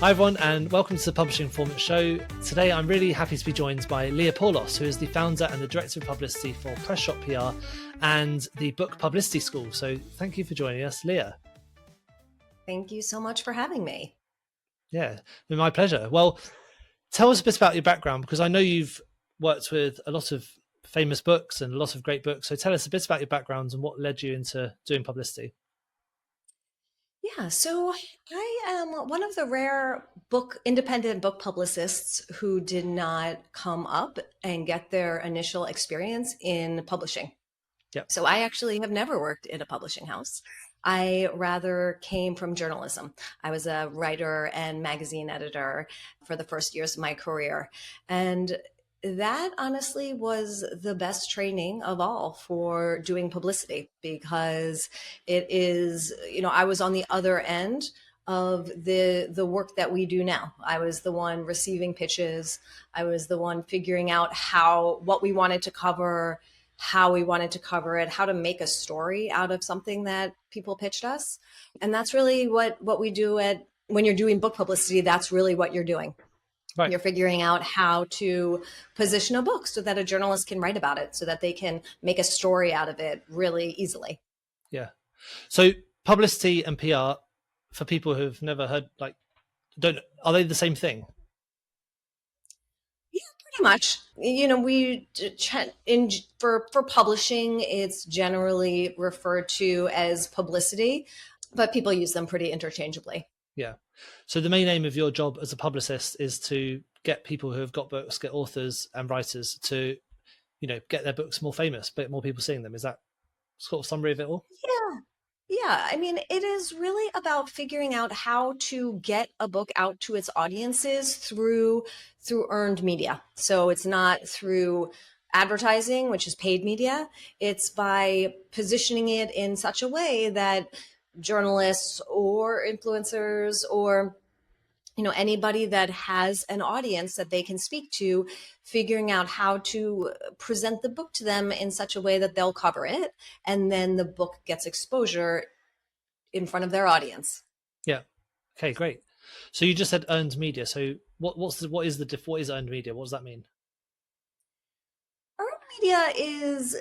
Hi everyone and welcome to the Publishing Performance Show. Today I'm really happy to be joined by Leah Paulos, who is the founder and the director of publicity for Press Shop PR and the book Publicity School. So thank you for joining us, Leah. Thank you so much for having me. Yeah, my pleasure. Well, tell us a bit about your background, because I know you've worked with a lot of famous books and a lot of great books. So tell us a bit about your background and what led you into doing publicity. Yeah, so I am one of the rare independent book publicists who did not come up and get their initial experience in publishing. Yep. So I actually have never worked in a publishing house. I rather came from journalism. I was a writer and magazine editor for the first years of my career. And that honestly was the best training of all for doing publicity, because it is, I was on the other end of the work that we do now. I was the one receiving pitches. I was the one figuring out what we wanted to cover, how we wanted to cover it, how to make a story out of something that people pitched us. And that's really what we do when you're doing book publicity. That's really what you're doing. Right. You're figuring out how to position a book so that a journalist can write about it, so that they can make a story out of it really easily. Yeah. So publicity and PR, for people who've never heard, are they the same thing? Yeah, pretty much. For publishing, it's generally referred to as publicity, but people use them pretty interchangeably. Yeah. So the main aim of your job as a publicist is to get people who have got books, get authors and writers to, get their books more famous, but more people seeing them. Is that sort of summary of it all? Yeah. I mean, it is really about figuring out how to get a book out to its audiences through earned media. So it's not through advertising, which is paid media. It's by positioning it in such a way that journalists or influencers or anybody that has an audience that they can speak to, figuring out how to present the book to them in such a way that they'll cover it, and then the book gets exposure in front of their audience. Yeah. Okay, great. So you just said earned media. So what is earned media? What does that mean? Media is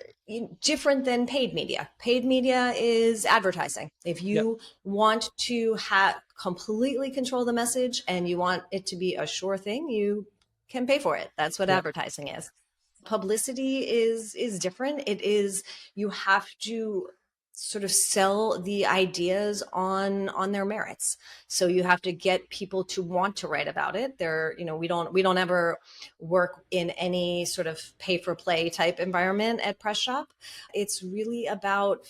different than paid media. Paid media is advertising. If you want to completely control the message and you want it to be a sure thing, you can pay for it. That's what advertising is. Publicity is different. It is, you have to sort of sell the ideas on their merits. So you have to get people to want to write about it. We don't ever work in any sort of pay for play type environment at Press Shop. It's really about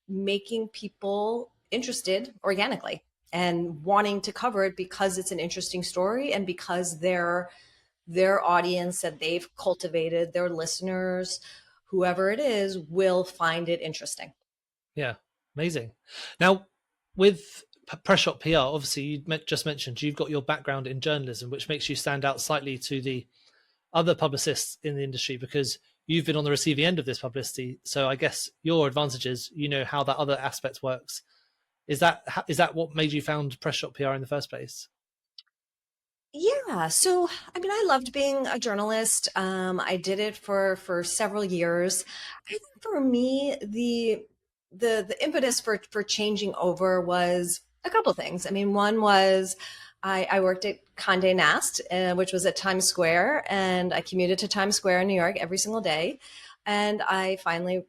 making people interested organically and wanting to cover it because it's an interesting story and because their audience that they've cultivated, their listeners, whoever it is, will find it interesting. Yeah, amazing. Now, with Press Shop PR, obviously you just mentioned you've got your background in journalism, which makes you stand out slightly to the other publicists in the industry because you've been on the receiving end of this publicity. So I guess your advantage is how that other aspect works. Is that what made you found Press Shop PR in the first place? Yeah. So, I mean, I loved being a journalist. I did it for several years. I think for me, the impetus for changing over was a couple of things. I mean, one was I worked at Condé Nast, which was at Times Square, and I commuted to Times Square in New York every single day. And I finally,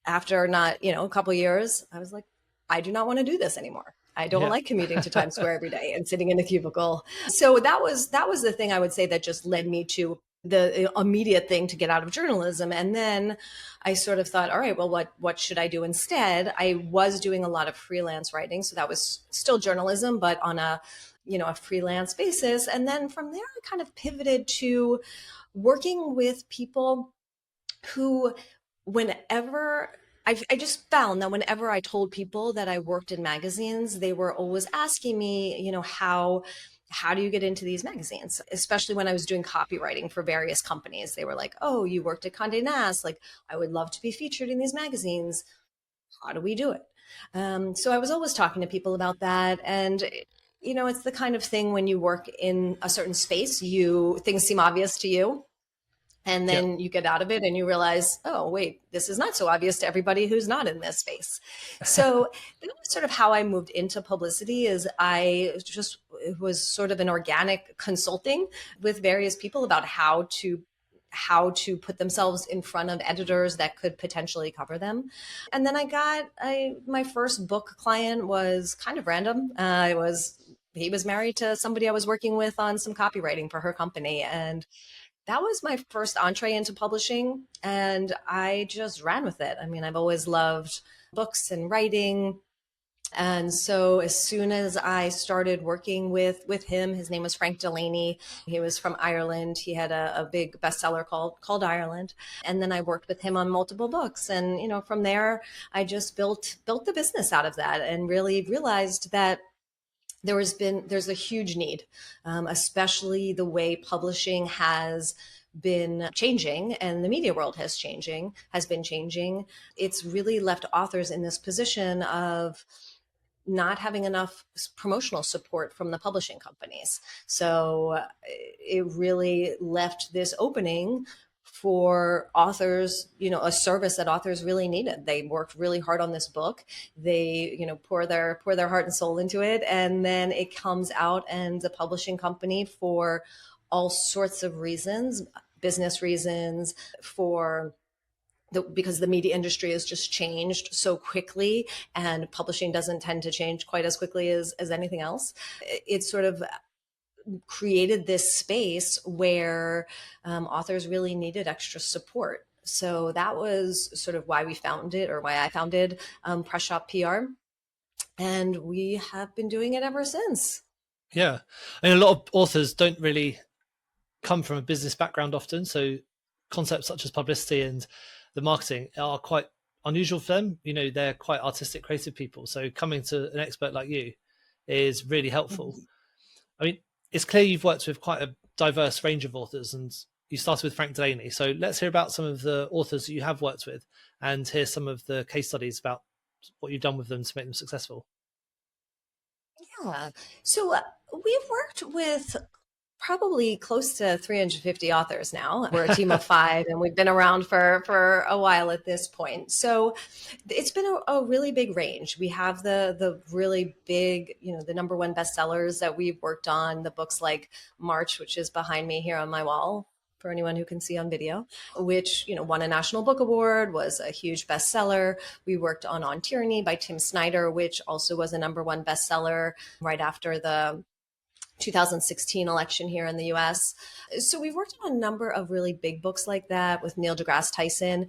after a couple of years, I was like, I do not want to do this anymore. I don't like commuting to Times Square every day and sitting in a cubicle. So that was the thing I would say that just led me to the immediate thing to get out of journalism. And then I sort of thought, all right, well, what should I do instead? I was doing a lot of freelance writing. So that was still journalism, but on a freelance basis. And then from there, I kind of pivoted to working with people who, whenever I just found that whenever I told people that I worked in magazines, they were always asking me, how do you get into these magazines? Especially when I was doing copywriting for various companies. They were like, oh, you worked at Condé Nast. Like, I would love to be featured in these magazines. How do we do it? So I was always talking to people about that. And It's the kind of thing when you work in a certain space, things seem obvious to you. And Yeah. then you get out of it and you realize, oh, wait, this is not so obvious to everybody who's not in this space. So that was sort of how I moved into publicity. Is I just it was sort of an organic consulting with various people about how to put themselves in front of editors that could potentially cover them. And then my first book client was kind of random. He was married to somebody I was working with on some copywriting for her company. And that was my first entree into publishing, and I just ran with it. I mean, I've always loved books and writing. And so as soon as I started working with him, his name was Frank Delaney. He was from Ireland. He had a big bestseller called Ireland. And then I worked with him on multiple books. And, from there, I just built the business out of that and really realized that there's a huge need, especially the way publishing has been changing and the media world has been changing. It's really left authors in this position of not having enough promotional support from the publishing companies. So it really left this opening for authors, a service that authors really needed. They worked really hard on this book. They, pour their heart and soul into it, and then it comes out, and the publishing company, for all sorts of reasons, business reasons, because the media industry has just changed so quickly, and publishing doesn't tend to change quite as quickly as anything else. It sort of created this space where authors really needed extra support. So that was sort of why I founded Press Shop PR. And we have been doing it ever since. Yeah. I mean, a lot of authors don't really come from a business background often. So concepts such as publicity and the marketing are quite unusual for them. They're quite artistic, creative people. So coming to an expert like you is really helpful. Mhm. I mean, it's clear you've worked with quite a diverse range of authors, and you started with Frank Delaney. So let's hear about some of the authors that you have worked with and hear some of the case studies about what you've done with them to make them successful. Yeah. So we've worked with probably close to 350 authors now. We're a team of five, and we've been around for a while at this point. So it's been a really big range. We have the really big, the number one bestsellers that we've worked on, the books like March, which is behind me here on my wall, for anyone who can see on video, which, won a National Book Award, was a huge bestseller. We worked on Tyranny by Tim Snyder, which also was a number one bestseller right after the 2016 election here in the US. So we've worked on a number of really big books like that with Neil deGrasse Tyson.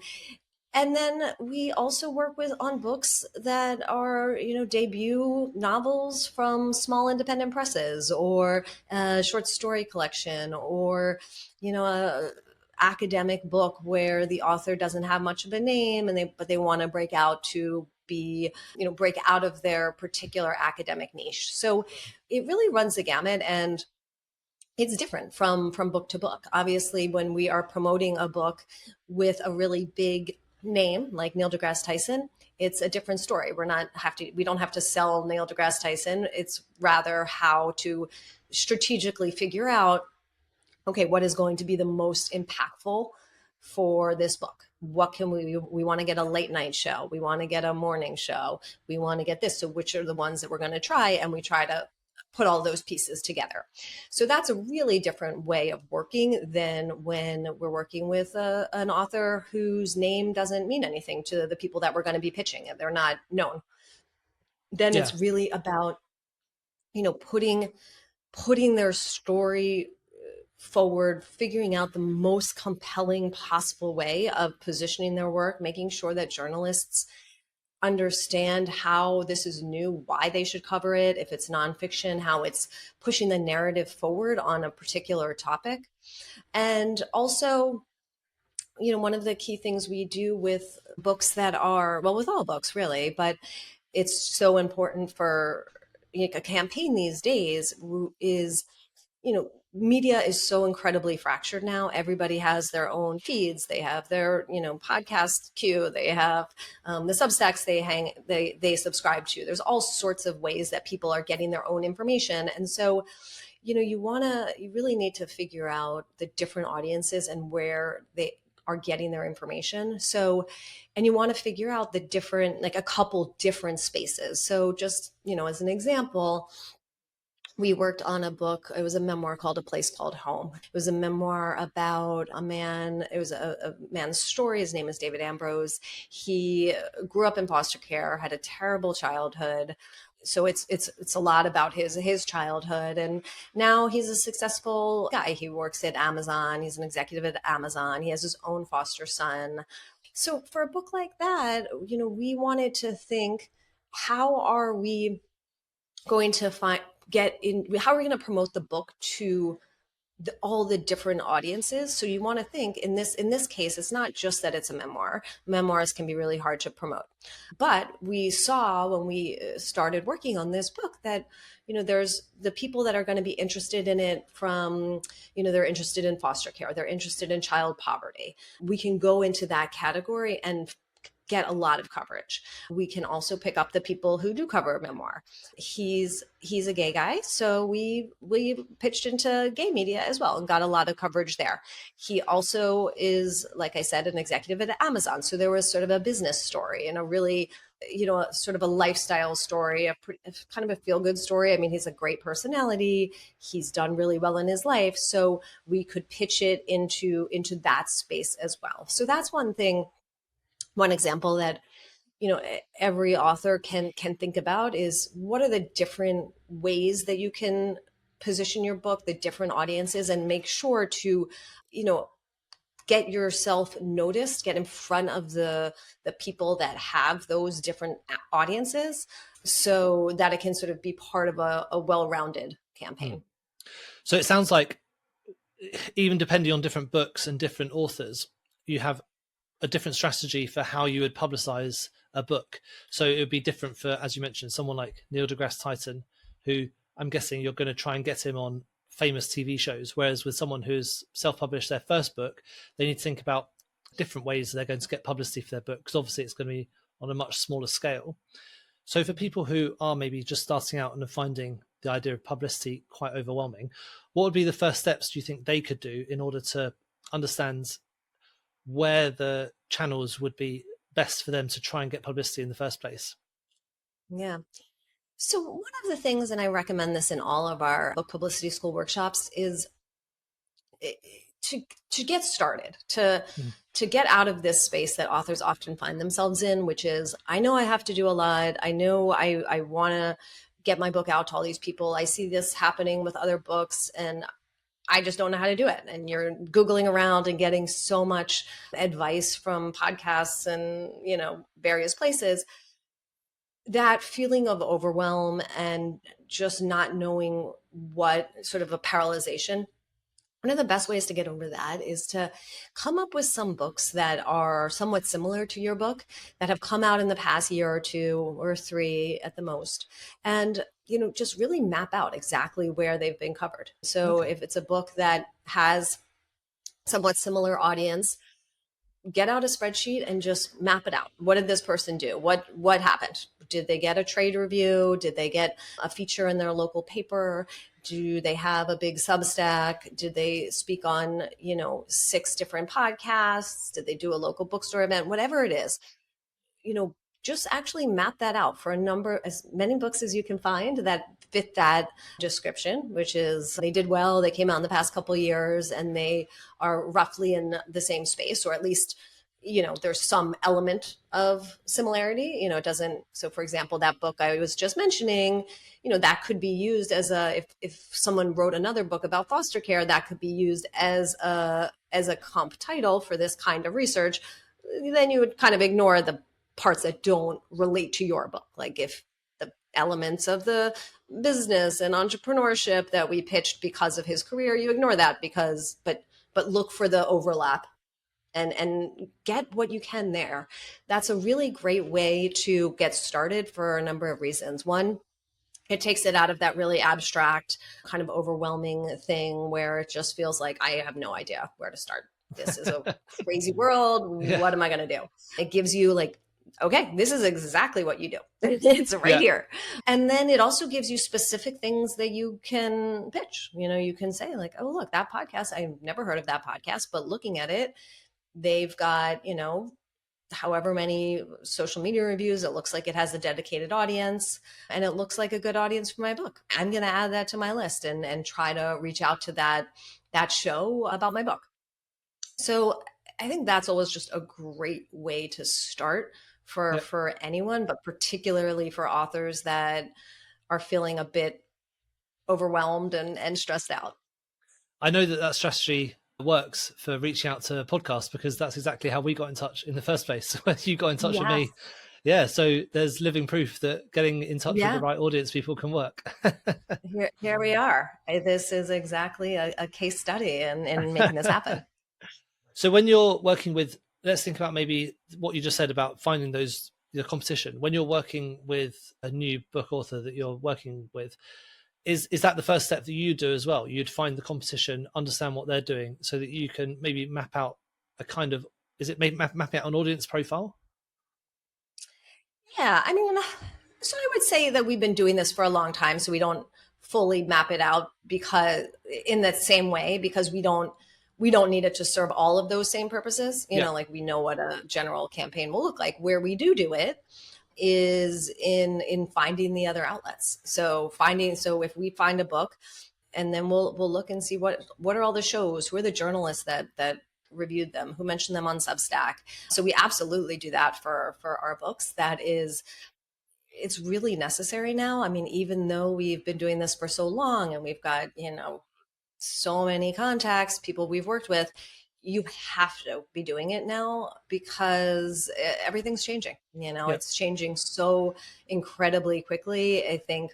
And then we also work on books that are, debut novels from small independent presses, or a short story collection, or, a academic book where the author doesn't have much of a name, but they want to break out to break out of their particular academic niche. So it really runs the gamut, and it's different from book to book. Obviously, when we are promoting a book with a really big name like Neil deGrasse Tyson, it's a different story. We don't have to sell Neil deGrasse Tyson. It's rather how to strategically figure out, okay, what is going to be the most impactful for this book? What can we want to get a late night show. We want to get a morning show. We want to get this. So which are the ones that we're going to try? And we try to put all those pieces together. So that's a really different way of working than when we're working with an author whose name doesn't mean anything to the people that we're going to be pitching, and they're not known. Then Yeah. it's really about, putting their story forward, figuring out the most compelling possible way of positioning their work, making sure that journalists understand how this is new, why they should cover it, if it's nonfiction, how it's pushing the narrative forward on a particular topic. And also, one of the key things we do with books that are, well, with all books really, but it's so important for a campaign these days, is media is so incredibly fractured now. Everybody has their own feeds. They have their, podcast queue. They have the Substacks they subscribe to. There's all sorts of ways that people are getting their own information. And so, you really need to figure out the different audiences and where they are getting their information. So, and you want to figure out the different, like a couple different spaces. So just, as an example, we worked on a book. It was a memoir called A Place Called Home. It was a memoir about a man. It was a man's story. His name is David Ambrose. He grew up in foster care, had a terrible childhood. So it's a lot about his childhood, and now he's a successful guy. He works at Amazon. He's an executive at Amazon. He has his own foster son. So for a book like that, we wanted to think, how are we going to how are we going to promote the book to all the different audiences? So you want to think in this case, it's not just that it's a memoir. Memoirs can be really hard to promote, but we saw when we started working on this book that there's the people that are going to be interested in it from, they're interested in foster care, they're interested in child poverty. We can go into that category and get a lot of coverage. We can also pick up the people who do cover a memoir. He's a gay guy, so we pitched into gay media as well and got a lot of coverage there. He also is, like I said, an executive at Amazon, so there was sort of a business story and a really sort of a lifestyle story, kind of a feel-good story. I mean, he's a great personality. He's done really well in his life, so we could pitch it into that space as well. So that's one example that every author can think about is, what are the different ways that you can position your book, the different audiences, and make sure to get yourself noticed, get in front of the people that have those different audiences, so that it can sort of be part of a well-rounded campaign. So it sounds like, even depending on different books and different authors, you have a different strategy for how you would publicize a book. So it would be different for, as you mentioned, someone like Neil deGrasse Tyson, who I'm guessing you're going to try and get him on famous TV shows. Whereas with someone who's self-published their first book, they need to think about different ways they're going to get publicity for their book, because obviously it's going to be on a much smaller scale. So for people who are maybe just starting out and are finding the idea of publicity quite overwhelming, what would be the first steps do you think they could do in order to understand where the channels would be best for them to try and get publicity in the first place? Yeah. So one of the things, and I recommend this in all of our book publicity school workshops, is to get started, to get out of this space that authors often find themselves in, which is, I know I have to do a lot. I know I want to get my book out to all these people. I see this happening with other books, and I just don't know how to do it. And you're Googling around and getting so much advice from podcasts and, various places. That feeling of overwhelm and just not knowing what, sort of a paralyzation. One of the best ways to get over that is to come up with some books that are somewhat similar to your book, that have come out in the past year or two or three at the most. And just really map out exactly where they've been covered. So if it's a book that has somewhat similar audience, get out a spreadsheet and just map it out. What did this person do? What happened? Did they get a trade review? Did they get a feature in their local paper? Do they have a big Substack? Did they speak on, 6 different podcasts? Did they do a local bookstore event? Whatever it is, just actually map that out for as many books as you can find that fit that description, which is, they did well, they came out in the past couple of years, and they are roughly in the same space, or at least, there's some element of similarity. It doesn't. So for example, that book I was just mentioning, that could be used as if someone wrote another book about foster care, that could be used as a comp title for this kind of research. Then you would kind of ignore the parts that don't relate to your book. Like if the elements of the business and entrepreneurship that we pitched because of his career, you ignore that but look for the overlap and get what you can there. That's a really great way to get started for a number of reasons. One, It takes it out of that really abstract, kind of overwhelming thing where it just feels like I have no idea where to start. This is a crazy world. Yeah. What am I going to do? It gives you like, okay, this is exactly what you do. It's right Yeah. here. And then it also gives you specific things that you can pitch. You can say like, oh, look, that podcast, I've never heard of that podcast, but looking at it, they've got, however many social media reviews. It looks like it has a dedicated audience, and it looks like a good audience for my book. I'm going to add that to my list and try to reach out to that show about my book. So I think that's always just a great way to start Yeah. for anyone, but particularly for authors that are feeling a bit overwhelmed and stressed out. I know that strategy works for reaching out to podcasts, because that's exactly how we got in touch in the first place. When you got in touch with Yes. me. Yeah. So there's living proof that getting in touch with the Yeah. right audience people can work. Here we are. This is exactly a case study in making this happen. So when you're working with, let's think about maybe what you just said about finding the competition. When you're working with a new book author that you're working with, is that the first step that you do as well? You'd find the competition, understand what they're doing, so that you can maybe map out a kind of, is it mapping out an audience profile? Yeah, I mean, so I would say that we've been doing this for a long time, so we don't fully map it out because in that same way, because we don't need it to serve all of those same purposes. Yeah. Like we know what a general campaign will look like. Where we do it is in finding the other outlets. So if we find a book, and then we'll look and see what are all the shows, who are the journalists that reviewed them, who mentioned them on Substack. So we absolutely do that for our books. It's really necessary now. I mean, even though we've been doing this for so long and we've got, so many contacts, people we've worked with, you have to be doing it now because everything's changing. Yeah. It's changing so incredibly quickly. I think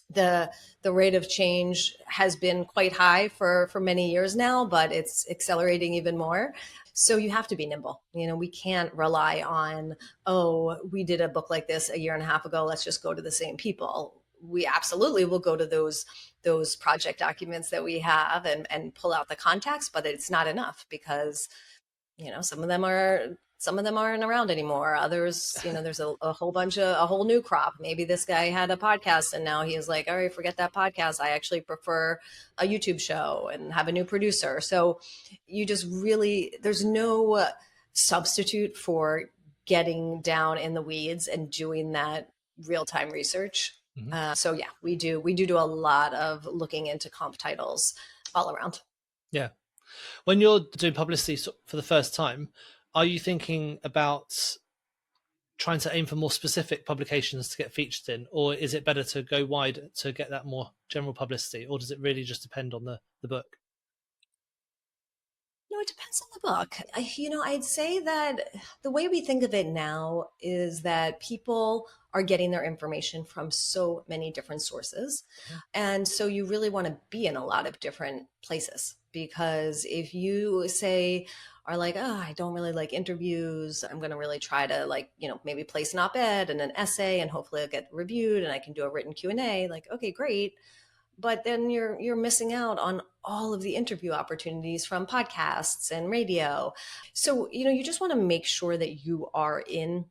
the rate of change has been quite high for many years now, but it's accelerating even more. So you have to be nimble. We can't rely on, oh, we did a book like this a year and a half ago, let's just go to the same people. We absolutely will go to those project documents that we have and pull out the contacts, but it's not enough because some of them aren't around anymore. Others, there's a whole new crop. Maybe this guy had a podcast and now he is like, all right, forget that podcast. I actually prefer a YouTube show and have a new producer. So you just really, there's no substitute for getting down in the weeds and doing that real-time research. Mm-hmm. So yeah, we do a lot of looking into comp titles all around. Yeah. When you're doing publicity for the first time, are you thinking about trying to aim for more specific publications to get featured in, or is it better to go wide to get that more general publicity, or does it really just depend on the book? No, it depends on the book. I'd say that the way we think of it now is that people are getting their information from so many different sources. And so you really want to be in a lot of different places, because if you say, are like, oh, I don't really like interviews, I'm going to really try to maybe place an op-ed and an essay and hopefully it'll get reviewed and I can do a written Q&A, like, okay, great. But then you're missing out on all of the interview opportunities from podcasts and radio. So, you just want to make sure that you are in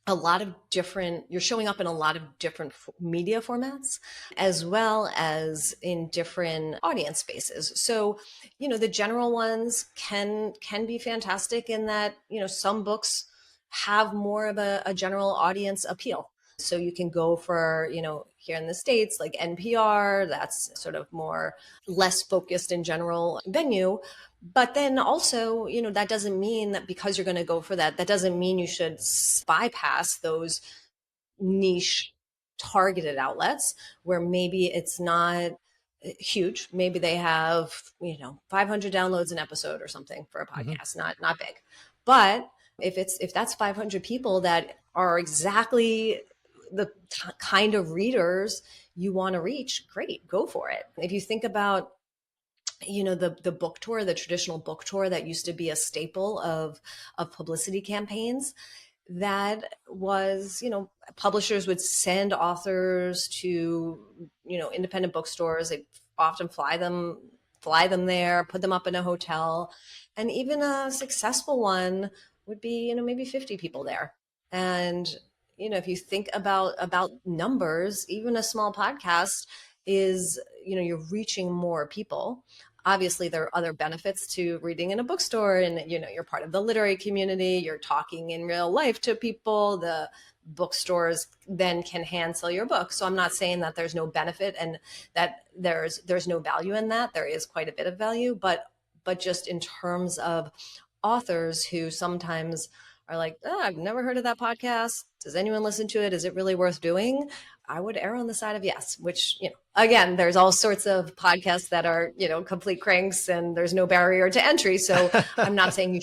you're showing up in a lot of different media formats, as well as in different audience spaces. So, the general ones can be fantastic in that, some books have more of a general audience appeal. So you can go for, here in the States, like NPR, that's sort of more less focused in general venue. But then also, that doesn't mean that because you're going to go for that doesn't mean you should bypass those niche targeted outlets where maybe it's not huge. Maybe they have, 500 downloads an episode or something for a podcast, not big. But if that's 500 people that are exactly the kind of readers you want to reach, great, go for it. If you think about the book tour, the traditional book tour that used to be a staple of publicity campaigns, that was, publishers would send authors to, independent bookstores. They often fly them there, put them up in a hotel. And even a successful one would be, maybe 50 people there. And, if you think about numbers, even a small podcast is, you're reaching more people. Obviously there are other benefits to reading in a bookstore, and you're part of the literary community, you're talking in real life to people. The bookstores then can hand sell your book. So I'm not saying that there's no benefit and that there's no value in that. There is quite a bit of value, but just in terms of authors who sometimes are like, I've never heard of that podcast. Does anyone listen to it? Is it really worth doing? I would err on the side of yes, which, again, there's all sorts of podcasts that are, complete cranks and there's no barrier to entry. So I'm not saying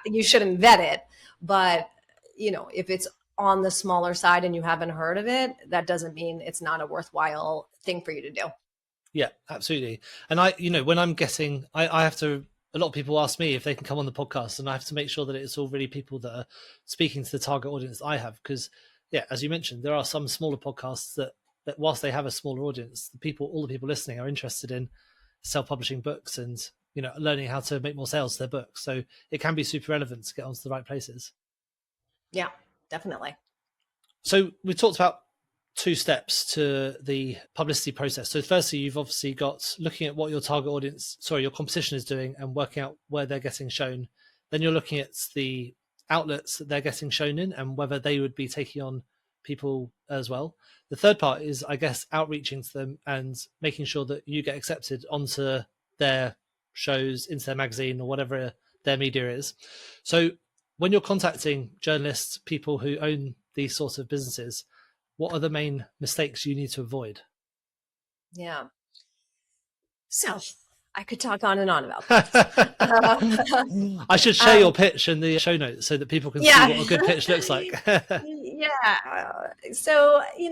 you shouldn't vet it, but if it's on the smaller side and you haven't heard of it, that doesn't mean it's not a worthwhile thing for you to do. Yeah, absolutely. And when I'm getting, I have to, a lot of people ask me if they can come on the podcast, and I have to make sure that it's all really people that are speaking to the target audience I have. Because, yeah, as you mentioned, there are some smaller podcasts that whilst they have a smaller audience, all the people listening are interested in self-publishing books and, learning how to make more sales to their books. So it can be super relevant to get onto the right places. Yeah, definitely. So we talked about 2 steps to the publicity process. So firstly, you've obviously got looking at what your target audience, your competition is doing and working out where they're getting shown. Then you're looking at the outlets that they're getting shown in and whether they would be taking on people as well. The third part is, I guess, outreaching to them and making sure that you get accepted onto their shows, into their magazine or whatever their media is. So when you're contacting journalists, people who own these sorts of businesses, what are the main mistakes you need to avoid? Yeah. So I could talk on and on about that. I should share your pitch in the show notes so that people can see what a good pitch looks like. Yeah. So, you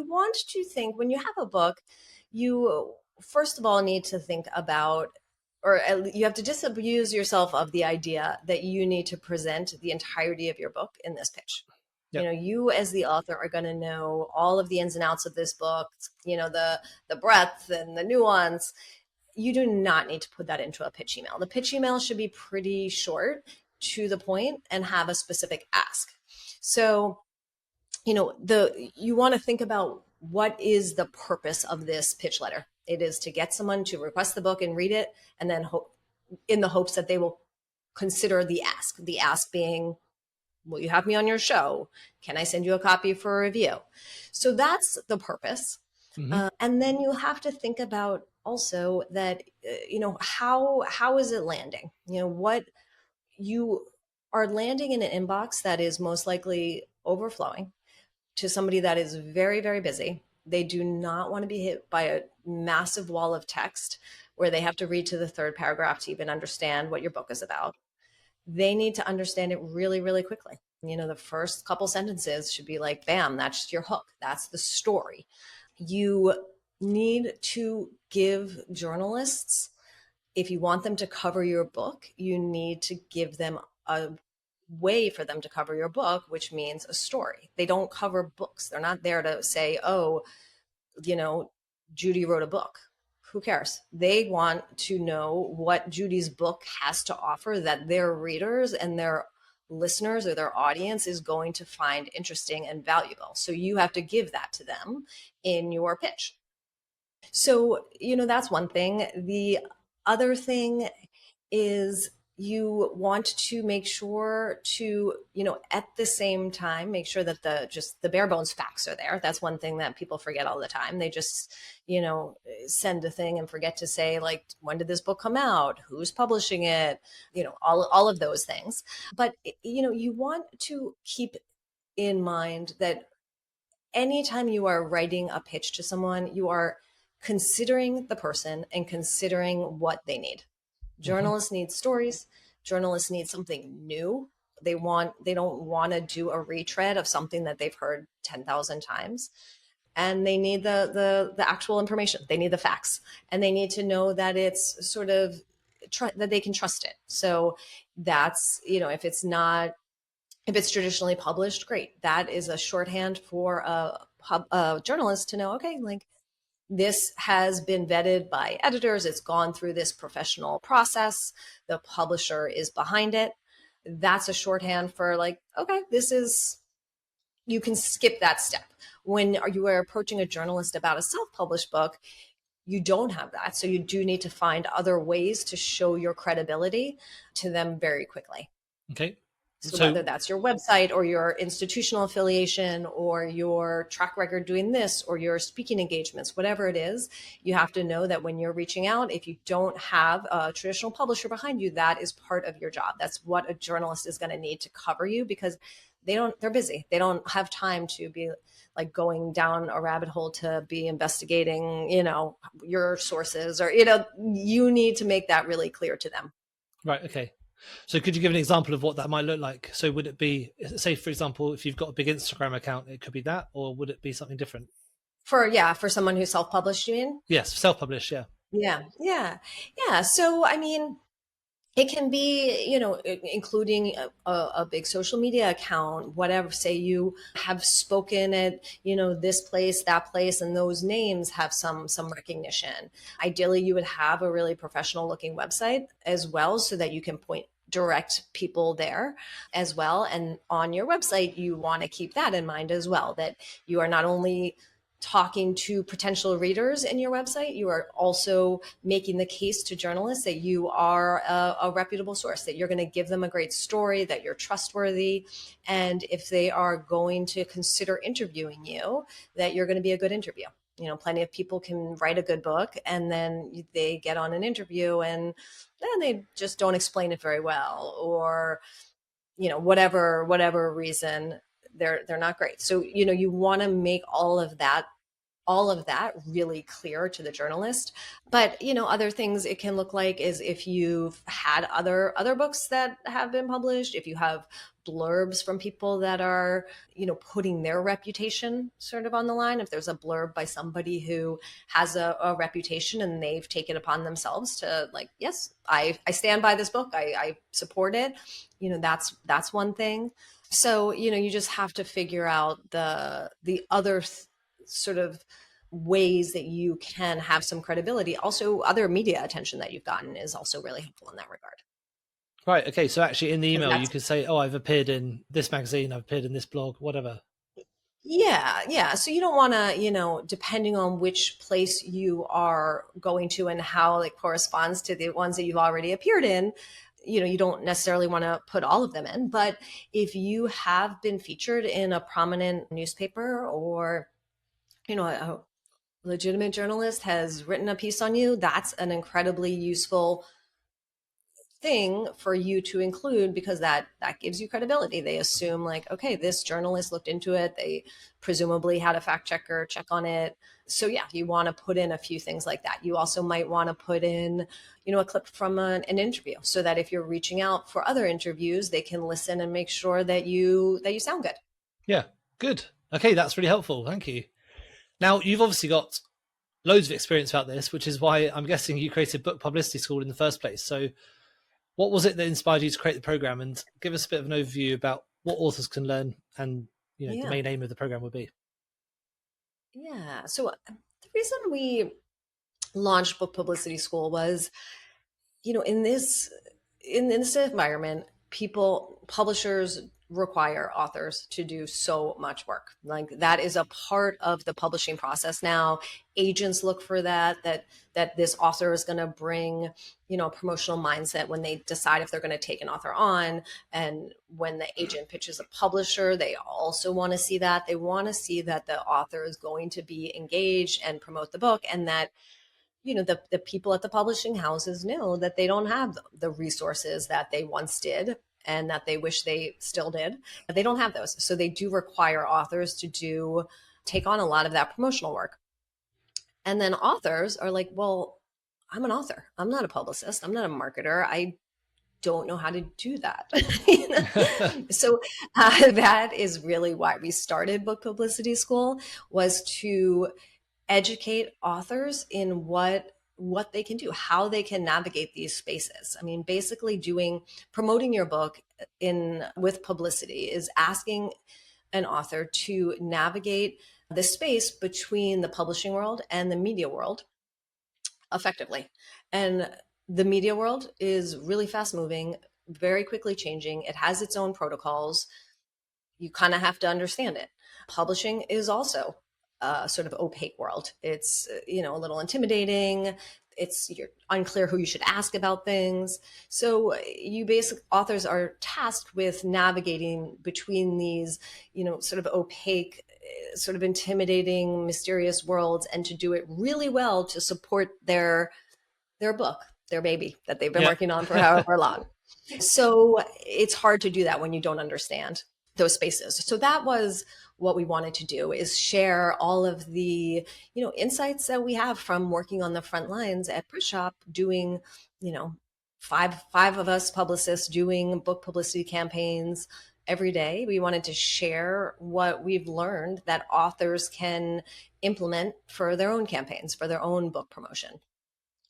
want to think when you have a book, you first of all need to think about, or you have to disabuse yourself of the idea that you need to present the entirety of your book in this pitch. Yep. You as the author are going to know all of the ins and outs of this book, the breadth and the nuance. You do not need to put that into a pitch email. The pitch email should be pretty short, to the point, and have a specific ask. So, you want to think about what is the purpose of this pitch letter. It is to get someone to request the book and read it, and then in the hopes that they will consider the ask. The ask being, will you have me on your show? Can I send you a copy for a review? So that's the purpose. Mm-hmm. And then you have to think about also that, how is it landing? What you are landing in an inbox that is most likely overflowing to somebody that is very, very busy. They do not want to be hit by a massive wall of text where they have to read to the 3rd paragraph to even understand what your book is about. They need to understand it really, really quickly. The first couple sentences should be like, bam, that's your hook. That's the story. You need to give journalists, if you want them to cover your book, you need to give them a way for them to cover your book, which means a story. They don't cover books. They're not there to say, oh, Judy wrote a book. Who cares? They want to know what Judy's book has to offer that their readers and their listeners or their audience is going to find interesting and valuable. So you have to give that to them in your pitch. So, that's one thing. The other thing is you want to make sure to, at the same time, make sure that the bare bones facts are there. That's one thing that people forget all the time. They just, send a thing and forget to say, like, when did this book come out? Who's publishing it? All of those things. But, you want to keep in mind that anytime you are writing a pitch to someone, you are considering the person and considering what they need. Journalists need stories. Journalists need something new. They don't want to do a retread of something that they've heard 10,000 times. And they need the actual information. They need the facts, and they need to know that it's sort of that they can trust it. So that's, if If it's traditionally published, great. That is a shorthand for a journalist to know, okay, like this has been vetted by editors. It's gone through this professional process. The publisher is behind it. That's a shorthand for like, okay, this is, you can skip that step. When you are approaching a journalist about a self-published book, you don't have that. So you do need to find other ways to show your credibility to them very quickly. Okay. So whether So, that's your website or your institutional affiliation or your track record doing this or your speaking engagements, whatever it is, you have to know that when you're reaching out, if you don't have a traditional publisher behind you, that is part of your job. That's what a journalist is going to need to cover you, because they're busy. They don't have time to be like going down a rabbit hole to be investigating, your sources, or, you need to make that really clear to them. right. Okay. So could you give an example of what that might look like? So would it be, say, for example, if you've got a big Instagram account, it could be that, or would it be something different? For someone who's self-published, you mean? Yes, self-published. Yeah. Yeah. So, I mean, it can be, including a big social media account, whatever. Say you have spoken at, this place, that place, and those names have some recognition. Ideally, you would have a really professional looking website as well, so that you can direct people there as well. And on your website, you want to keep that in mind as well, that you are not only talking to potential readers in your website, you are also making the case to journalists that you are a reputable source, that you're going to give them a great story, that you're trustworthy. And if they are going to consider interviewing you, that you're going to be a good interview. Plenty of people can write a good book and then they get on an interview and then they just don't explain it very well, or, whatever reason, they're not great. So, you want to make all of that really clear to the journalist. But, other things it can look like is if you've had other books that have been published, if you have blurbs from people that are, putting their reputation sort of on the line. If there's a blurb by somebody who has a reputation and they've taken upon themselves to like, yes, I stand by this book. I support it. That's one thing. So, you just have to figure out the other sort of ways that you can have some credibility. Also, other media attention that you've gotten is also really helpful in that regard. Right. Okay. So actually, in the Because email, you that's, could say, "Oh, I've appeared in this magazine. I've appeared in this blog. Whatever." yeah. So you don't want to, depending on which place you are going to and how it corresponds to the ones that you've already appeared in, you don't necessarily want to put all of them in. But if you have been featured in a prominent newspaper, or, a legitimate journalist has written a piece on you, that's an incredibly useful thing for you to include, because that gives you credibility. They assume like, okay, this journalist looked into it. They presumably had a fact checker check on it. So yeah, you want to put in a few things like that. You also might want to put in, a clip from an interview, so that if you're reaching out for other interviews, they can listen and make sure that you sound good. Yeah. Good. Okay, that's really helpful. Thank you. Now, you've obviously got loads of experience about this, which is why I'm guessing you created Book Publicity School in the first place. So what was it that inspired you to create the program, and give us a bit of an overview about what authors can learn and, the Yeah. main aim of the program would be? Yeah. So the reason we launched Book Publicity School was, in this environment, publishers require authors to do so much work. Like that is a part of the publishing process now. Agents look for that this author is going to bring, a promotional mindset when they decide if they're going to take an author on. And when the agent pitches a publisher, they also want to see that. They want to see that the author is going to be engaged and promote the book, and that the people at the publishing houses know that they don't have the resources that they once did and that they wish they still did. They don't have those. So they do require authors to take on a lot of that promotional work. And then authors are like, well, I'm an author. I'm not a publicist. I'm not a marketer. I don't know how to do that. So that is really why we started Book Publicity School, was to educate authors in what what they can do, how they can navigate these spaces. I mean, basically promoting your book in with Publicity is asking an author to navigate the space between the publishing world and the media world effectively. And the media world is really fast moving, very quickly changing. It has its own protocols. You kind of have to understand it. Publishing is also a sort of opaque world. It's, a little intimidating. You're unclear who you should ask about things. So authors are tasked with navigating between these, sort of opaque, sort of intimidating, mysterious worlds, and to do it really well to support their book, their baby that they've been working on for however long. So it's hard to do that when you don't understand those spaces. So that was what we wanted to do, is share all of the, insights that we have from working on the front lines at Press Shop, doing, five of us publicists doing book publicity campaigns every day. We wanted to share what we've learned that authors can implement for their own campaigns, for their own book promotion.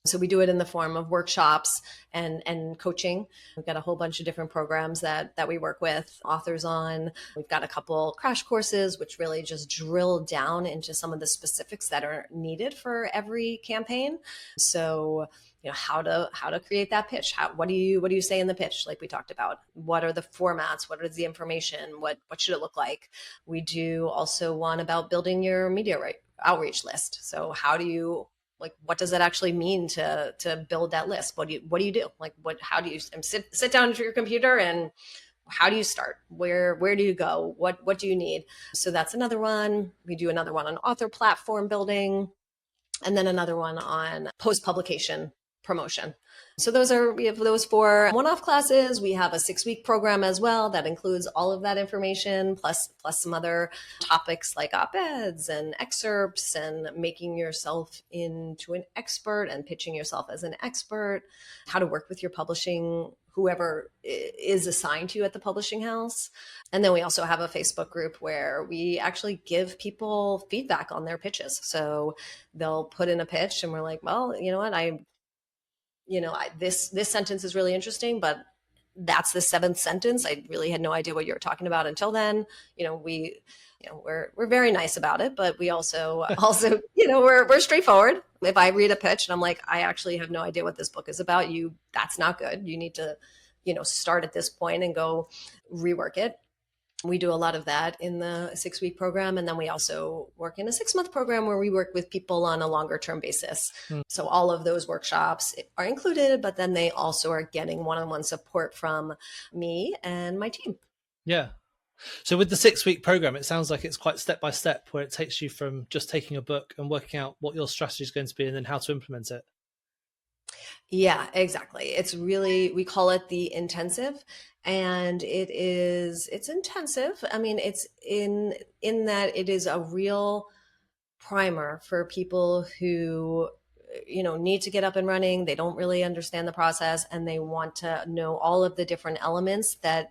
So we do it in the form of workshops and coaching. We've got a whole bunch of different programs that we work with authors on. We've got a couple crash courses, which really just drill down into some of the specifics that are needed for every campaign. So, how to create that pitch. What do you say in the pitch? Like we talked about, what are the formats? What is the information? What should it look like? We do also one about building your media outreach list. So what does that actually mean to build that list? What do you do? How do you sit down to your computer, and how do you start? Where do you go? What do you need? So that's another one. We do another one on author platform building, and then another one on post-publication promotion. So we have those 4 one-off classes. We have a 6-week program as well that includes all of that information, plus some other topics like op-eds and excerpts, and making yourself into an expert and pitching yourself as an expert, how to work with your publishing, whoever is assigned to you at the publishing house. And then we also have a Facebook group where we actually give people feedback on their pitches. So they'll put in a pitch and we're like, well, you know what, this sentence is really interesting, but that's the 7th sentence. I really had no idea what you were talking about until then. We're very nice about it, but we also, we're straightforward. If I read a pitch and I'm like, I actually have no idea what this book is about, that's not good. You need to, start at this point and go rework it. We do a lot of that in the 6-week program. And then we also work in a 6-month program where we work with people on a longer term basis. So all of those workshops are included, but then they also are getting one-on-one support from me and my team. Yeah. So with the 6-week program, it sounds like it's quite step by step, where it takes you from just taking a book and working out what your strategy is going to be and then how to implement it. Yeah, exactly. It's really, we call it the intensive, and it's intensive. I mean, it's in that it is a real primer for people who, need to get up and running. They don't really understand the process, and they want to know all of the different elements that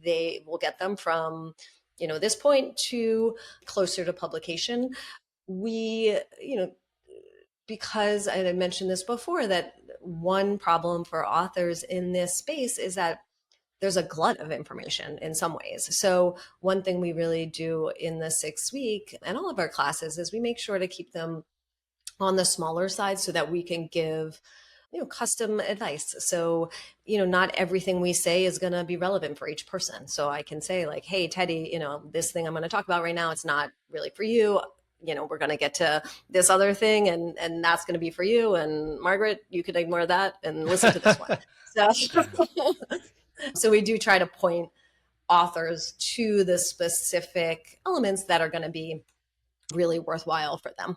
they will get them from, this point to closer to publication. We, because I mentioned this before, that one problem for authors in this space is that there's a glut of information in some ways. So one thing we really do in the 6-week and all of our classes is we make sure to keep them on the smaller side so that we can give custom advice. So, not everything we say is going to be relevant for each person. So I can say like, hey, Teddy, this thing I'm going to talk about right now, it's not really for you. We're going to get to this other thing and that's going to be for you. And Margaret, you could ignore that and listen to this one. So we do try to point authors to the specific elements that are going to be really worthwhile for them.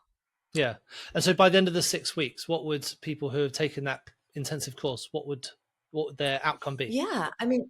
Yeah. And so by the end of the 6 weeks, what would people who have taken that intensive course, what would their outcome be? Yeah. I mean,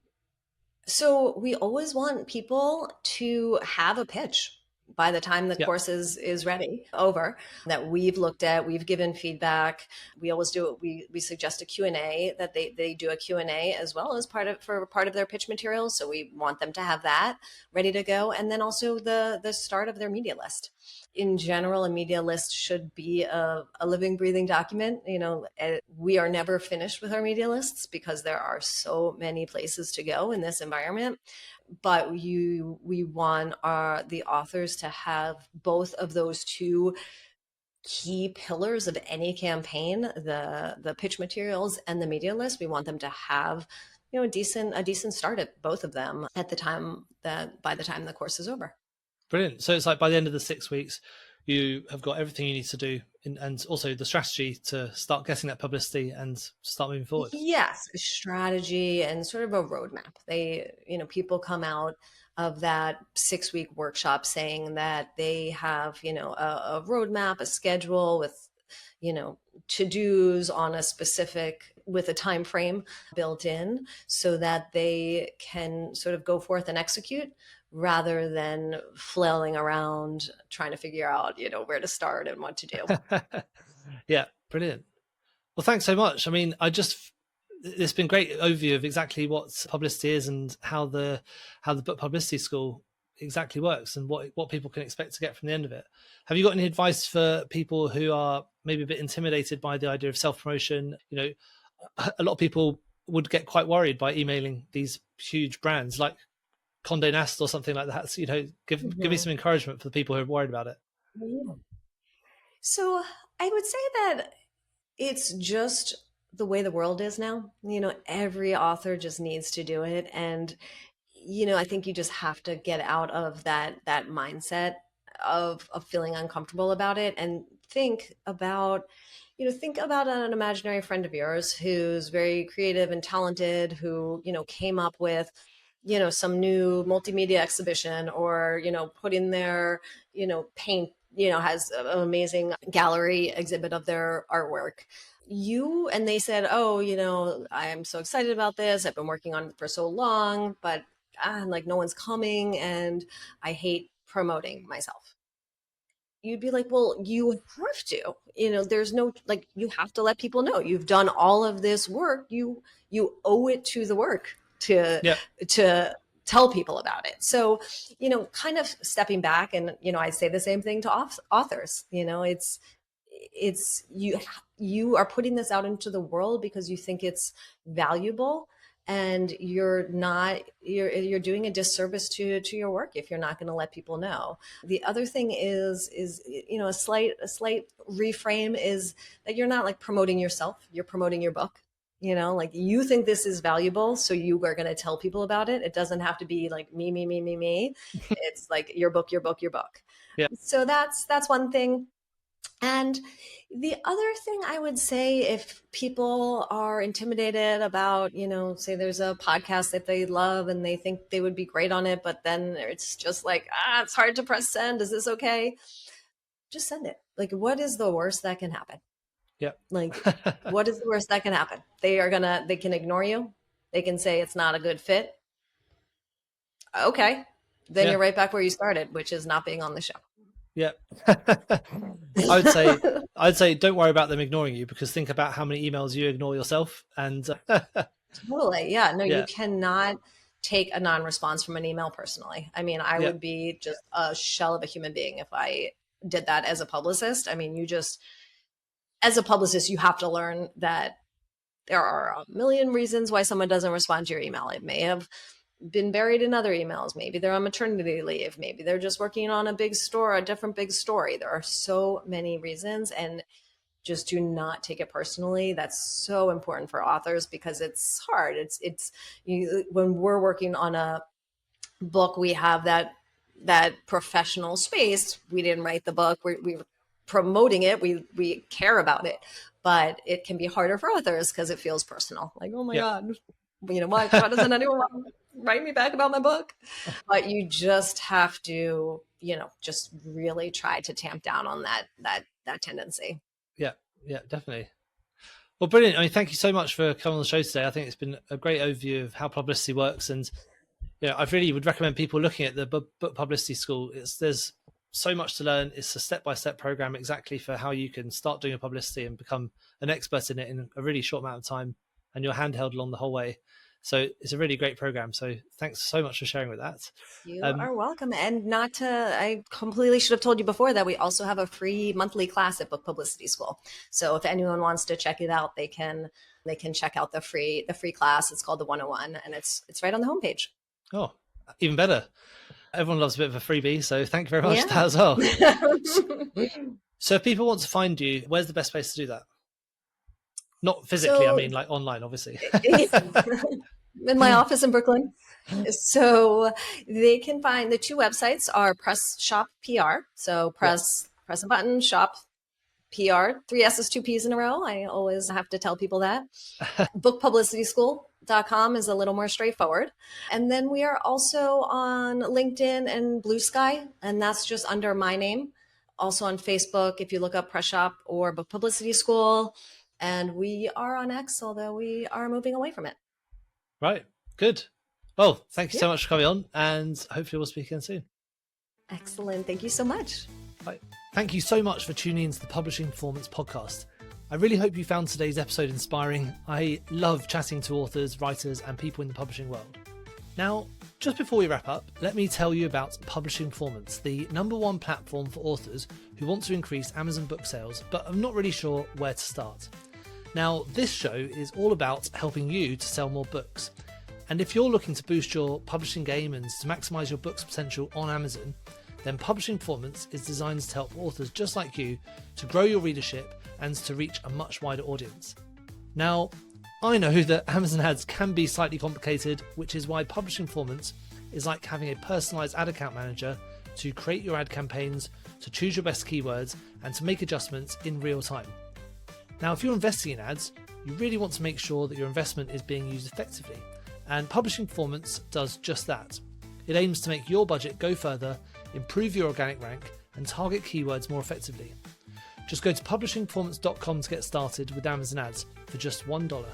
so we always want people to have a pitch. by the time the Yeah. course is ready over, that we've looked at, we've given feedback. We always do it. We suggest a Q&A, that they do a Q&A as well as part of their pitch materials. So we want them to have that ready to go. And then also the start of their media list. In general, a media list should be a living, breathing document. We are never finished with our media lists because there are so many places to go in this environment. But we want the authors to have both of those two key pillars of any campaign, the pitch materials and the media list. We want them to have a decent start at both of them by the time the course is over. Brilliant. So it's like by the end of the 6 weeks, you have got everything you need to do, and also the strategy to start getting that publicity and start moving forward. Yes, strategy and sort of a roadmap. People come out of that 6-week workshop saying that they have, a roadmap, a schedule with, to-dos on a specific, with a time frame built in, so that they can sort of go forth and execute rather than flailing around trying to figure out, where to start and what to do. Yeah, brilliant. Well, thanks so much. I mean, it's been a great overview of exactly what Publicity is and how the book publicity school exactly works and what people can expect to get from the end of it. Have you got any advice for people who are maybe a bit intimidated by the idea of self-promotion? A lot of people would get quite worried by emailing these huge brands like Condé Nast or something like that. So, give me some encouragement for the people who are worried about it. So I would say that it's just the way the world is now. Every author just needs to do it. And, I think you just have to get out of that mindset of feeling uncomfortable about it, and think about an imaginary friend of yours who's very creative and talented, who, came up with, some new multimedia exhibition, or, put in their, paint, has an amazing gallery exhibit of their artwork. And they said, oh, I'm so excited about this. I've been working on it for so long, but no one's coming and I hate promoting myself. You'd be like, well, you have to, there's no, you have to let people know you've done all of this work. You owe it to the work to tell people about it. So, kind of stepping back, and, I say the same thing to authors, it's you are putting this out into the world because you think it's valuable, and you're doing a disservice to your work if you're not going to let people know. The other thing is a slight reframe is that you're not promoting yourself, you're promoting your book. You think this is valuable, so you are going to tell people about it. It doesn't have to be me. It's your book. Yeah. So that's one thing. And the other thing I would say, if people are intimidated about, say there's a podcast that they love and they think they would be great on it, but then it's just it's hard to press send. Is this okay? Just send it. What is the worst that can happen? Yeah. What is the worst that can happen? They can ignore you. They can say it's not a good fit. Okay. Then you're right back where you started, which is not being on the show. Yeah. I'd say don't worry about them ignoring you, because think about how many emails you ignore yourself. And totally. Yeah. No, you cannot take a non-response from an email personally. I mean, I would be just a shell of a human being if I did that as a publicist. I mean, as a publicist, you have to learn that there are a million reasons why someone doesn't respond to your email. It may have been buried in other emails. Maybe they're on maternity leave. Maybe they're just working on a different big story. There are so many reasons, and just do not take it personally. That's so important for authors, because it's hard. When we're working on a book, we have that professional space. We didn't write the book. We're promoting it. We care about it, but it can be harder for authors because it feels personal. Oh my God, why doesn't anyone write me back about my book? But you just have to, just really try to tamp down on that tendency. Yeah, definitely. Well, brilliant. I mean, thank you so much for coming on the show today. I think it's been a great overview of how publicity works, and I really would recommend people looking at the book publicity school. There's so much to learn. It's a step-by-step program exactly for how you can start doing your publicity and become an expert in it in a really short amount of time, and you're handheld along the whole way. So it's a really great program. So thanks so much for sharing with that. You are welcome. And I completely should have told you before that we also have a free monthly class at Book Publicity School. So if anyone wants to check it out, they can check out the free class. It's called the 101, and it's right on the homepage. Oh, even better. Everyone loves a bit of a freebie. So thank you very much for that as well. So if people want to find you, where's the best place to do that? Not physically, I mean like online, obviously. In my office in Brooklyn. So they can find the two websites are Press Shop PR. So press a button, shop PR, 3 S's, 2 P's in a row. I always have to tell people that. Bookpublicityschool.com is a little more straightforward. And then we are also on LinkedIn and Blue Sky, and that's just under my name. Also on Facebook, if you look up Press Shop or Book Publicity School. And we are on X, although we are moving away from it. Right. Good. Well, thank you so much for coming on, and hopefully we'll speak again soon. Excellent. Thank you so much. Right. Thank you so much for tuning into the Publishing Performance podcast. I really hope you found today's episode inspiring. I love chatting to authors, writers, and people in the publishing world. Now, just before we wrap up, let me tell you about Publishing Performance, the #1 platform for authors who want to increase Amazon book sales, but are not really sure where to start. Now, this show is all about helping you to sell more books. And if you're looking to boost your publishing game and to maximize your book's potential on Amazon, then Publishing Performance is designed to help authors just like you to grow your readership and to reach a much wider audience. Now, I know that Amazon ads can be slightly complicated, which is why Publishing Performance is like having a personalized ad account manager to create your ad campaigns, to choose your best keywords, and to make adjustments in real time. Now, if you're investing in ads, you really want to make sure that your investment is being used effectively, and Publishing Performance does just that. It aims to make your budget go further, improve your organic rank, and target keywords more effectively. Just go to publishingperformance.com to get started with Amazon ads for just $1.